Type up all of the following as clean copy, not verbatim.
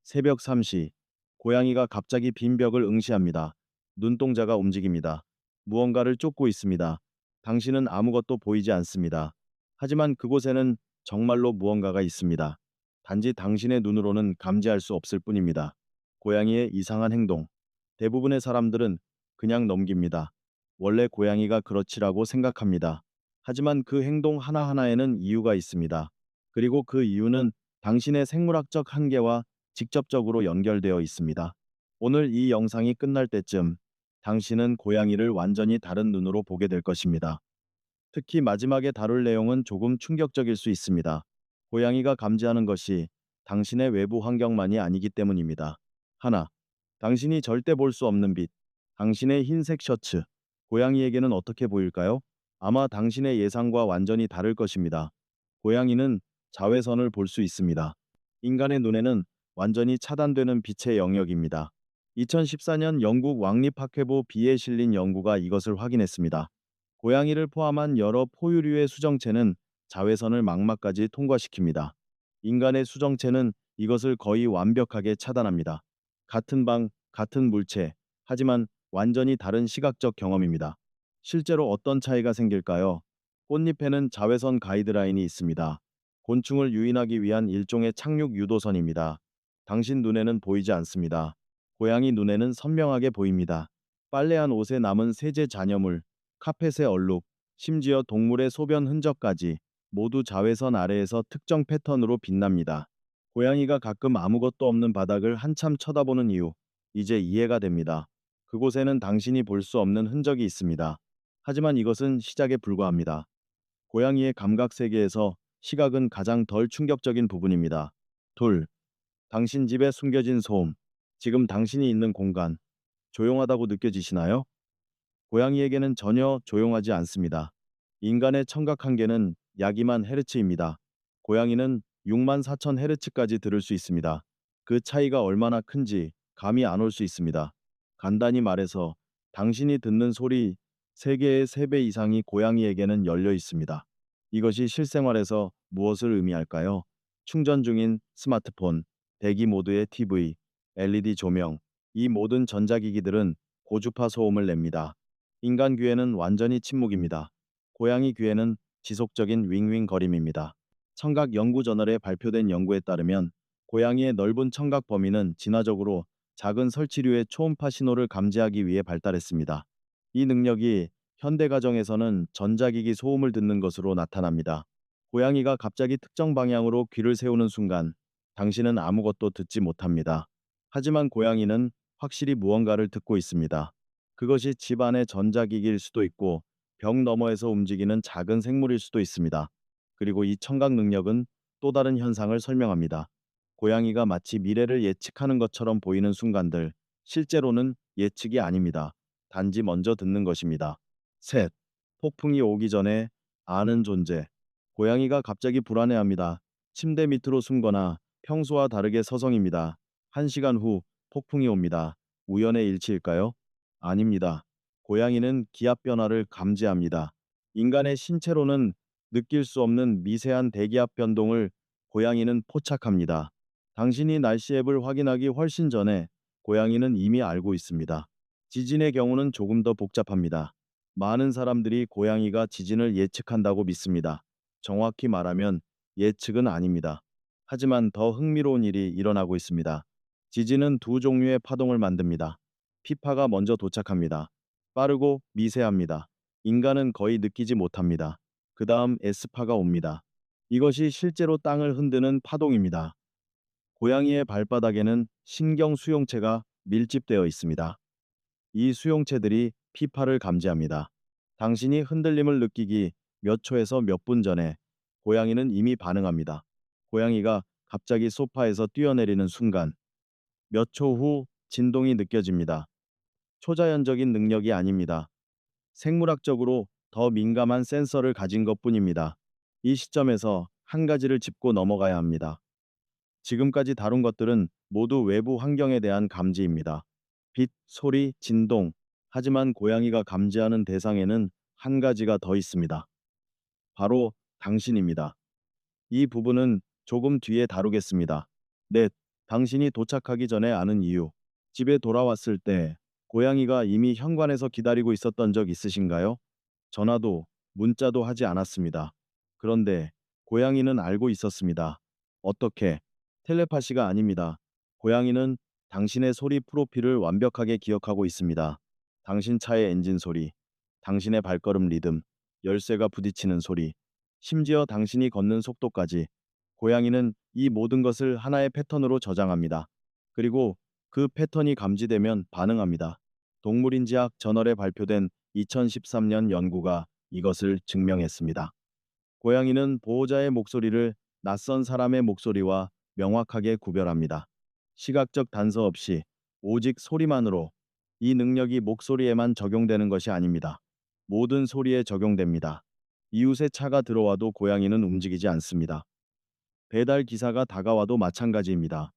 새벽 3시. 고양이가 갑자기 빈 벽을 응시합니다. 눈동자가 움직입니다. 무언가를 쫓고 있습니다. 당신은 아무것도 보이지 않습니다. 하지만 그곳에는 정말로 무언가가 있습니다. 단지 당신의 눈으로는 감지할 수 없을 뿐입니다. 고양이의 이상한 행동. 대부분의 사람들은 그냥 넘깁니다. 원래 고양이가 그렇지라고 생각합니다. 하지만 그 행동 하나하나에는 이유가 있습니다. 그리고 그 이유는 당신의 생물학적 한계와 직접적으로 연결되어 있습니다. 오늘 이 영상이 끝날 때쯤 당신은 고양이를 완전히 다른 눈으로 보게 될 것입니다. 특히 마지막에 다룰 내용은 조금 충격적일 수 있습니다. 고양이가 감지하는 것이 당신의 외부 환경만이 아니기 때문입니다. 하나, 당신이 절대 볼 수 없는 빛. 당신의 흰색 셔츠. 고양이에게는 어떻게 보일까요? 아마 당신의 예상과 완전히 다를 것입니다. 고양이는 자외선을 볼 수 있습니다. 인간의 눈에는 완전히 차단되는 빛의 영역입니다. 2014년 영국 왕립학회부 B에 실린 연구가 이것을 확인했습니다. 고양이를 포함한 여러 포유류의 수정체는 자외선을 망막까지 통과시킵니다. 인간의 수정체는 이것을 거의 완벽하게 차단합니다. 같은 방, 같은 물체, 하지만 완전히 다른 시각적 경험입니다. 실제로 어떤 차이가 생길까요? 꽃잎에는 자외선 가이드라인이 있습니다. 곤충을 유인하기 위한 일종의 착륙 유도선입니다. 당신 눈에는 보이지 않습니다. 고양이 눈에는 선명하게 보입니다. 빨래한 옷에 남은 세제 잔여물, 카펫의 얼룩, 심지어 동물의 소변 흔적까지 모두 자외선 아래에서 특정 패턴으로 빛납니다. 고양이가 가끔 아무것도 없는 바닥을 한참 쳐다보는 이유, 이제 이해가 됩니다. 그곳에는 당신이 볼 수 없는 흔적이 있습니다. 하지만 이것은 시작에 불과합니다. 고양이의 감각 세계에서 시각은 가장 덜 충격적인 부분입니다. 둘, 당신 집에 숨겨진 소음. 지금 당신이 있는 공간, 조용하다고 느껴지시나요? 고양이에게는 전혀 조용하지 않습니다. 인간의 청각 한계는 약 2만 헤르츠입니다. 고양이는 6만 4천 헤르츠까지 들을 수 있습니다. 그 차이가 얼마나 큰지 감이 안 올 수 있습니다. 간단히 말해서 당신이 듣는 소리 3개의 3배 이상이 고양이에게는 열려 있습니다. 이것이 실생활에서 무엇을 의미할까요? 충전 중인 스마트폰, 대기 모드의 TV, LED 조명, 이 모든 전자기기들은 고주파 소음을 냅니다. 인간 귀에는 완전히 침묵입니다. 고양이 귀에는 지속적인 윙윙거림입니다. 청각 연구 저널에 발표된 연구에 따르면 고양이의 넓은 청각 범위는 진화적으로 작은 설치류의 초음파 신호를 감지하기 위해 발달했습니다. 이 능력이 현대 가정에서는 전자기기 소음을 듣는 것으로 나타납니다. 고양이가 갑자기 특정 방향으로 귀를 세우는 순간 당신은 아무것도 듣지 못합니다. 하지만 고양이는 확실히 무언가를 듣고 있습니다. 그것이 집 안의 전자기기일 수도 있고 벽 너머에서 움직이는 작은 생물일 수도 있습니다. 그리고 이 청각 능력은 또 다른 현상을 설명합니다. 고양이가 마치 미래를 예측하는 것처럼 보이는 순간들, 실제로는 예측이 아닙니다. 단지 먼저 듣는 것입니다. 셋, 폭풍이 오기 전에 아는 존재. 고양이가 갑자기 불안해합니다. 침대 밑으로 숨거나 평소와 다르게 서성입니다. 1시간 후 폭풍이 옵니다. 우연의 일치일까요? 아닙니다. 고양이는 기압 변화를 감지합니다. 인간의 신체로는 느낄 수 없는 미세한 대기압 변동을 고양이는 포착합니다. 당신이 날씨 앱을 확인하기 훨씬 전에 고양이는 이미 알고 있습니다. 지진의 경우는 조금 더 복잡합니다. 많은 사람들이 고양이가 지진을 예측한다고 믿습니다. 정확히 말하면 예측은 아닙니다. 하지만 더 흥미로운 일이 일어나고 있습니다. 지진은 두 종류의 파동을 만듭니다. P파가 먼저 도착합니다. 빠르고 미세합니다. 인간은 거의 느끼지 못합니다. 그 다음 S파가 옵니다. 이것이 실제로 땅을 흔드는 파동입니다. 고양이의 발바닥에는 신경 수용체가 밀집되어 있습니다. 이 수용체들이 P파를 감지합니다. 당신이 흔들림을 느끼기 몇 초에서 몇 분 전에 고양이는 이미 반응합니다. 고양이가 갑자기 소파에서 뛰어내리는 순간 몇 초 후 진동이 느껴집니다. 초자연적인 능력이 아닙니다. 생물학적으로 더 민감한 센서를 가진 것뿐입니다. 이 시점에서 한 가지를 짚고 넘어가야 합니다. 지금까지 다룬 것들은 모두 외부 환경에 대한 감지입니다. 빛, 소리, 진동. 하지만 고양이가 감지하는 대상에는 한 가지가 더 있습니다. 바로 당신입니다. 이 부분은 조금 뒤에 다루겠습니다. 넷, 당신이 도착하기 전에 아는 이유. 집에 돌아왔을 때 고양이가 이미 현관에서 기다리고 있었던 적 있으신가요? 전화도 문자도 하지 않았습니다. 그런데 고양이는 알고 있었습니다. 어떻게? 텔레파시가 아닙니다. 고양이는 당신의 소리 프로필을 완벽하게 기억하고 있습니다. 당신 차의 엔진 소리, 당신의 발걸음 리듬, 열쇠가 부딪히는 소리, 심지어 당신이 걷는 속도까지. 고양이는 이 모든 것을 하나의 패턴으로 저장합니다. 그리고 그 패턴이 감지되면 반응합니다. 동물인지학 저널에 발표된 2013년 연구가 이것을 증명했습니다. 고양이는 보호자의 목소리를 낯선 사람의 목소리와 명확하게 구별합니다. 시각적 단서 없이 오직 소리만으로. 이 능력이 목소리에만 적용되는 것이 아닙니다. 모든 소리에 적용됩니다. 이웃의 차가 들어와도 고양이는 움직이지 않습니다. 배달 기사가 다가와도 마찬가지입니다.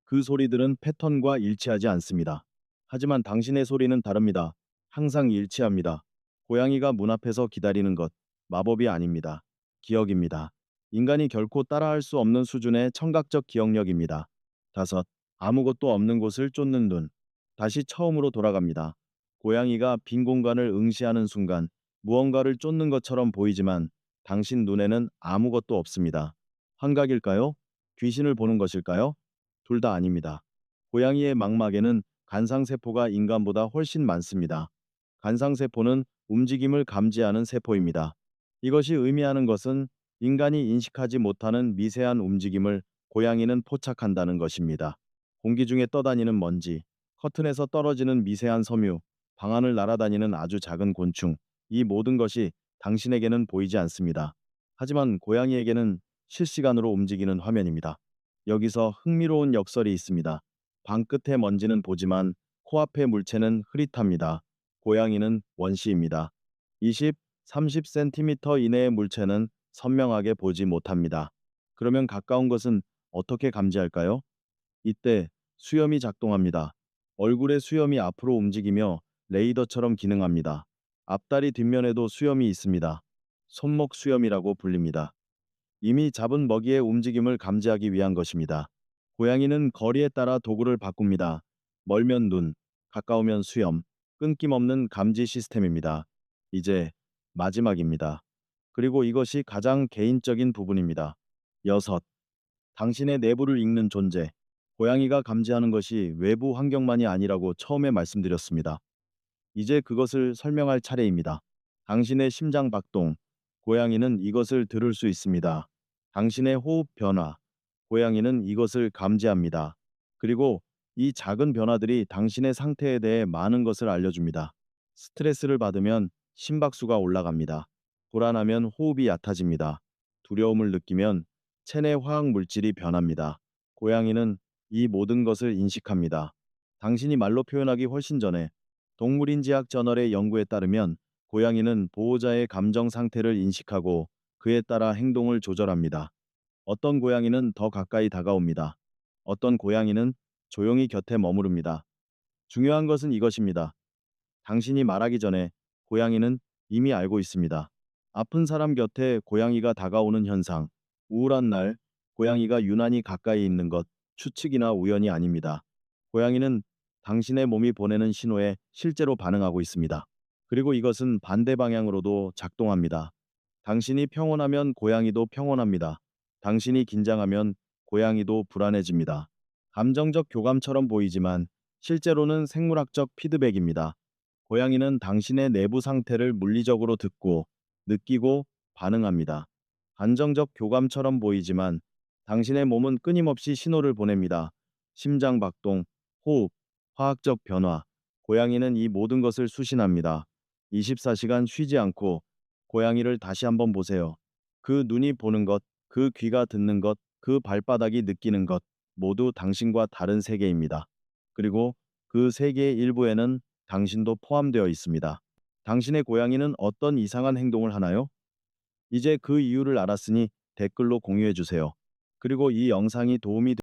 그 소리들은 패턴과 일치하지 않습니다. 하지만 당신의 소리는 다릅니다. 항상 일치합니다. 고양이가 문 앞에서 기다리는 것, 마법이 아닙니다. 기억입니다. 인간이 결코 따라할 수 없는 수준의 청각적 기억력입니다. 다섯, 아무것도 없는 곳을 쫓는 눈. 다시 처음으로 돌아갑니다. 고양이가 빈 공간을 응시하는 순간 무언가를 쫓는 것처럼 보이지만 당신 눈에는 아무것도 없습니다. 환각일까요? 귀신을 보는 것일까요? 둘 다 아닙니다. 고양이의 망막에는 간상세포가 인간보다 훨씬 많습니다. 간상세포는 움직임을 감지하는 세포입니다. 이것이 의미하는 것은 인간이 인식하지 못하는 미세한 움직임을 고양이는 포착한다는 것입니다. 공기 중에 떠다니는 먼지, 커튼에서 떨어지는 미세한 섬유, 방안을 날아다니는 아주 작은 곤충, 이 모든 것이 당신에게는 보이지 않습니다. 하지만 고양이에게는 실시간으로 움직이는 화면입니다. 여기서 흥미로운 역설이 있습니다. 방 끝의 먼지는 보지만 코앞의 물체는 흐릿합니다. 고양이는 원시입니다. 20, 30cm 이내의 물체는 선명하게 보지 못합니다. 그러면 가까운 것은 어떻게 감지할까요? 이때 수염이 작동합니다. 얼굴의 수염이 앞으로 움직이며 레이더처럼 기능합니다. 앞다리 뒷면에도 수염이 있습니다. 손목 수염이라고 불립니다. 이미 잡은 먹이의 움직임을 감지하기 위한 것입니다. 고양이는 거리에 따라 도구를 바꿉니다. 멀면 눈, 가까우면 수염, 끊김없는 감지 시스템입니다. 이제 마지막입니다. 그리고 이것이 가장 개인적인 부분입니다. 여섯, 당신의 내부를 읽는 존재. 고양이가 감지하는 것이 외부 환경만이 아니라고 처음에 말씀드렸습니다. 이제 그것을 설명할 차례입니다. 당신의 심장 박동. 고양이는 이것을 들을 수 있습니다. 당신의 호흡 변화. 고양이는 이것을 감지합니다. 그리고 이 작은 변화들이 당신의 상태에 대해 많은 것을 알려줍니다. 스트레스를 받으면 심박수가 올라갑니다. 불안하면 호흡이 얕아집니다. 두려움을 느끼면 체내 화학 물질이 변합니다. 고양이는 이 모든 것을 인식합니다. 당신이 말로 표현하기 훨씬 전에. 동물인지학 저널의 연구에 따르면 고양이는 보호자의 감정 상태를 인식하고 그에 따라 행동을 조절합니다. 어떤 고양이는 더 가까이 다가옵니다. 어떤 고양이는 조용히 곁에 머무릅니다. 중요한 것은 이것입니다. 당신이 말하기 전에 고양이는 이미 알고 있습니다. 아픈 사람 곁에 고양이가 다가오는 현상, 우울한 날, 고양이가 유난히 가까이 있는 것, 추측이나 우연이 아닙니다. 고양이는 당신의 몸이 보내는 신호에 실제로 반응하고 있습니다. 그리고 이것은 반대 방향으로도 작동합니다. 당신이 평온하면 고양이도 평온합니다. 당신이 긴장하면 고양이도 불안해집니다. 감정적 교감처럼 보이지만 실제로는 생물학적 피드백입니다. 고양이는 당신의 내부 상태를 물리적으로 듣고 느끼고 반응합니다. 감정적 교감처럼 보이지만 당신의 몸은 끊임없이 신호를 보냅니다. 심장 박동, 호흡, 화학적 변화. 고양이는 이 모든 것을 수신합니다. 24시간 쉬지 않고 고양이를 다시 한번 보세요. 그 눈이 보는 것, 그 귀가 듣는 것, 그 발바닥이 느끼는 것, 모두 당신과 다른 세계입니다. 그리고 그 세계의 일부에는 당신도 포함되어 있습니다. 당신의 고양이는 어떤 이상한 행동을 하나요? 이제 그 이유를 알았으니 댓글로 공유해 주세요. 그리고 이 영상이 도움이